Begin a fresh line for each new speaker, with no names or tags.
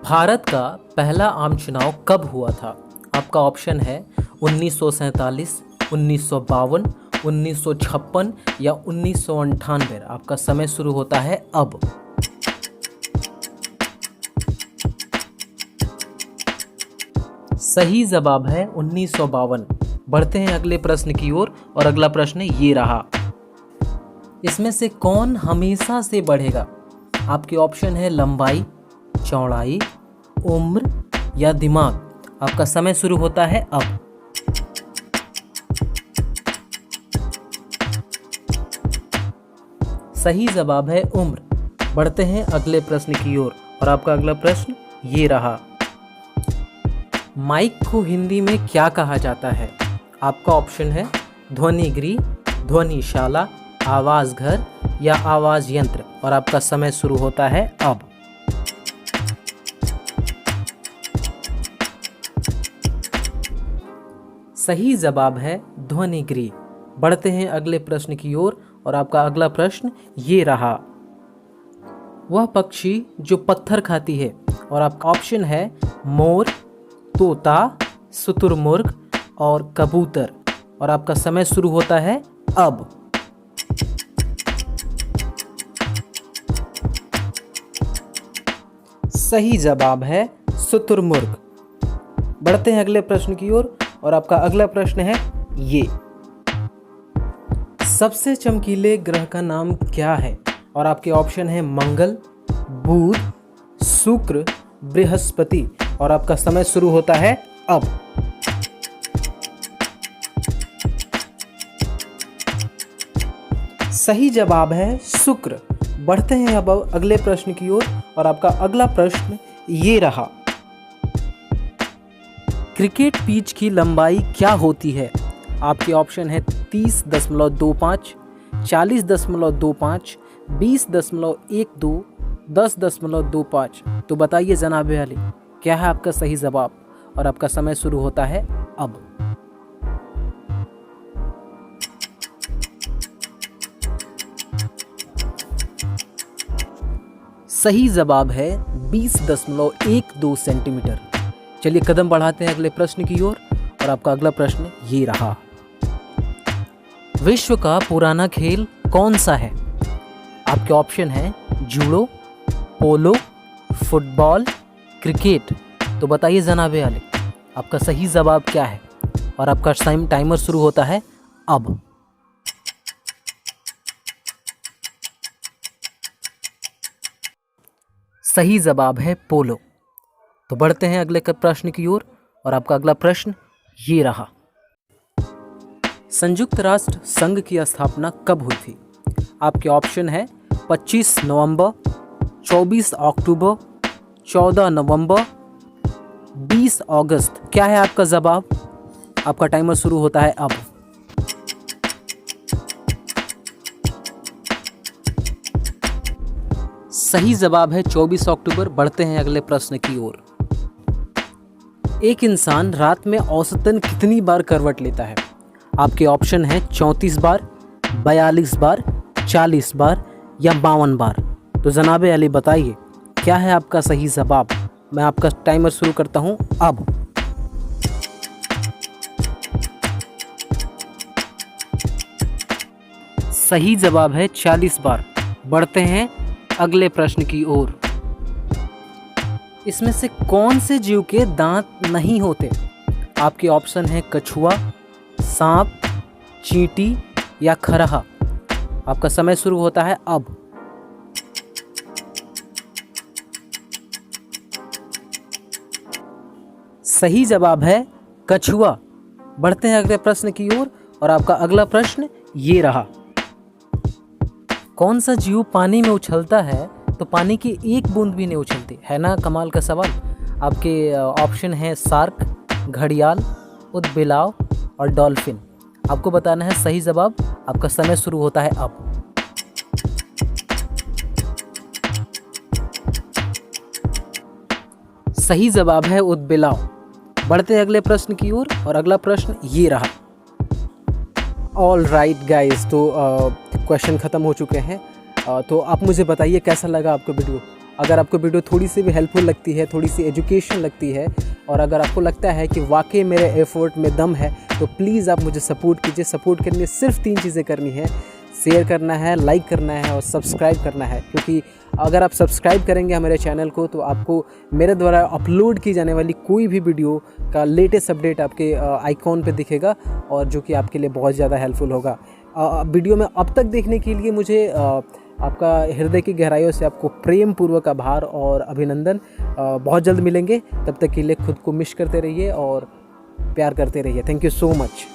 भारत का पहला आम चुनाव कब हुआ था? आपका ऑप्शन है 1947, 1952, 1956 या 1998। आपका समय शुरू होता है अब। सही जवाब है 1952। बढ़ते हैं अगले प्रश्न की ओर और अगला प्रश्न ये रहा। इसमें से कौन हमेशा से बढ़ेगा? आपके ऑप्शन है लंबाई, चौड़ाई, उम्र या दिमाग। आपका समय शुरू होता है अब। सही जवाब है उम्र। बढ़ते हैं अगले प्रश्न की ओर और आपका अगला प्रश्न ये रहा। माइक को हिंदी में क्या कहा जाता है? आपका ऑप्शन है ध्वनिगृह, ध्वनिशाला, आवाज घर या आवाज यंत्र और आपका समय शुरू होता है अब। सही जवाब है ध्वनिगृह। बढ़ते हैं अगले प्रश्न की ओर और आपका अगला प्रश्न ये रहा। वह पक्षी जो पत्थर खाती है और आपका ऑप्शन है मोर, तोता, शुतुरमुर्ग और कबूतर और आपका समय शुरू होता है अब। सही जवाब है शुतुरमुर्ग। बढ़ते हैं अगले प्रश्न की ओर और आपका अगला प्रश्न है ये। सबसे चमकीले ग्रह का नाम क्या है? और आपके ऑप्शन है मंगल, बुध, शुक्र, बृहस्पति और आपका समय शुरू होता है अब। सही जवाब है शुक्र। बढ़ते हैं अब अगले प्रश्न की ओर और आपका अगला प्रश्न ये रहा। क्रिकेट पिच की लंबाई क्या होती है? आपके ऑप्शन है 30.25, 40.25, 20.12, 10.25। तो बताइए जनाबे अली, क्या है आपका सही जवाब? और आपका समय शुरू होता है अब। सही जवाब है 20.12 सेंटीमीटर। चलिए कदम बढ़ाते हैं अगले प्रश्न की ओर और आपका अगला प्रश्न ये रहा। विश्व का पुराना खेल कौन सा है? आपके ऑप्शन है जूडो, पोलो, फुटबॉल, क्रिकेट। तो बताइए जनाबे आले, आपका सही जवाब क्या है? और आपका टाइमर शुरू होता है अब। सही जवाब है पोलो। तो बढ़ते हैं अगले प्रश्न की ओर और आपका अगला प्रश्न ये रहा। संयुक्त राष्ट्र संघ की स्थापना कब हुई थी? आपके ऑप्शन है 25 नवंबर, 24 अक्टूबर, 14 नवंबर, 20 अगस्त। क्या है आपका जवाब? आपका टाइमर शुरू होता है अब। सही जवाब है 24 अक्टूबर। बढ़ते हैं अगले प्रश्न की ओर। एक इंसान रात में औसतन कितनी बार करवट लेता है? आपके ऑप्शन है 34 बार, 42 बार, 40 बार या 52 बार। तो जनाबे अली बताइए, क्या है आपका सही जवाब? मैं आपका टाइमर शुरू करता हूं अब। सही जवाब है 40 बार। बढ़ते हैं अगले प्रश्न की ओर। इसमें से कौन से जीव के दांत नहीं होते? आपके ऑप्शन है कछुआ, सांप, चींटी या खरहा। आपका समय शुरू होता है अब। सही जवाब है कछुआ। बढ़ते हैं अगले प्रश्न की ओर और आपका अगला प्रश्न ये रहा। कौन सा जीव पानी में उछलता है तो पानी की एक बूंद भी नहीं उछलती? है ना कमाल का सवाल। आपके ऑप्शन है शार्क, घड़ियाल, ऊदबिलाव और डॉल्फिन। आपको बताना है सही जवाब। आपका समय शुरू होता है अब। सही जवाब है ऊदबिलाव। बढ़ते अगले प्रश्न की ओर और अगला प्रश्न ये रहा। ऑल राइट गाइस, तो क्वेश्चन ख़त्म हो चुके हैं। तो आप मुझे बताइए कैसा लगा आपको वीडियो। अगर आपको वीडियो थोड़ी सी भी हेल्पफुल लगती है, थोड़ी सी एजुकेशन लगती है, और अगर आपको लगता है कि वाकई मेरे एफर्ट में दम है, तो प्लीज़ आप मुझे सपोर्ट कीजिए। सपोर्ट करने सिर्फ 3 चीज़ें करनी है, शेयर करना है, लाइक करना है और सब्सक्राइब करना है। क्योंकि अगर आप सब्सक्राइब करेंगे हमारे चैनल को तो आपको मेरे द्वारा अपलोड की जाने वाली कोई भी वीडियो का लेटेस्ट अपडेट आपके आइकॉन पे दिखेगा, और जो कि आपके लिए बहुत ज़्यादा हेल्पफुल होगा। वीडियो में अब तक देखने के लिए मुझे आपका हृदय की गहराइयों से आपको प्रेम पूर्वक आभार और अभिनंदन। बहुत जल्द मिलेंगे, तब तक के लिए खुद को मिस करते रहिए और प्यार करते रहिए। Thank you so much.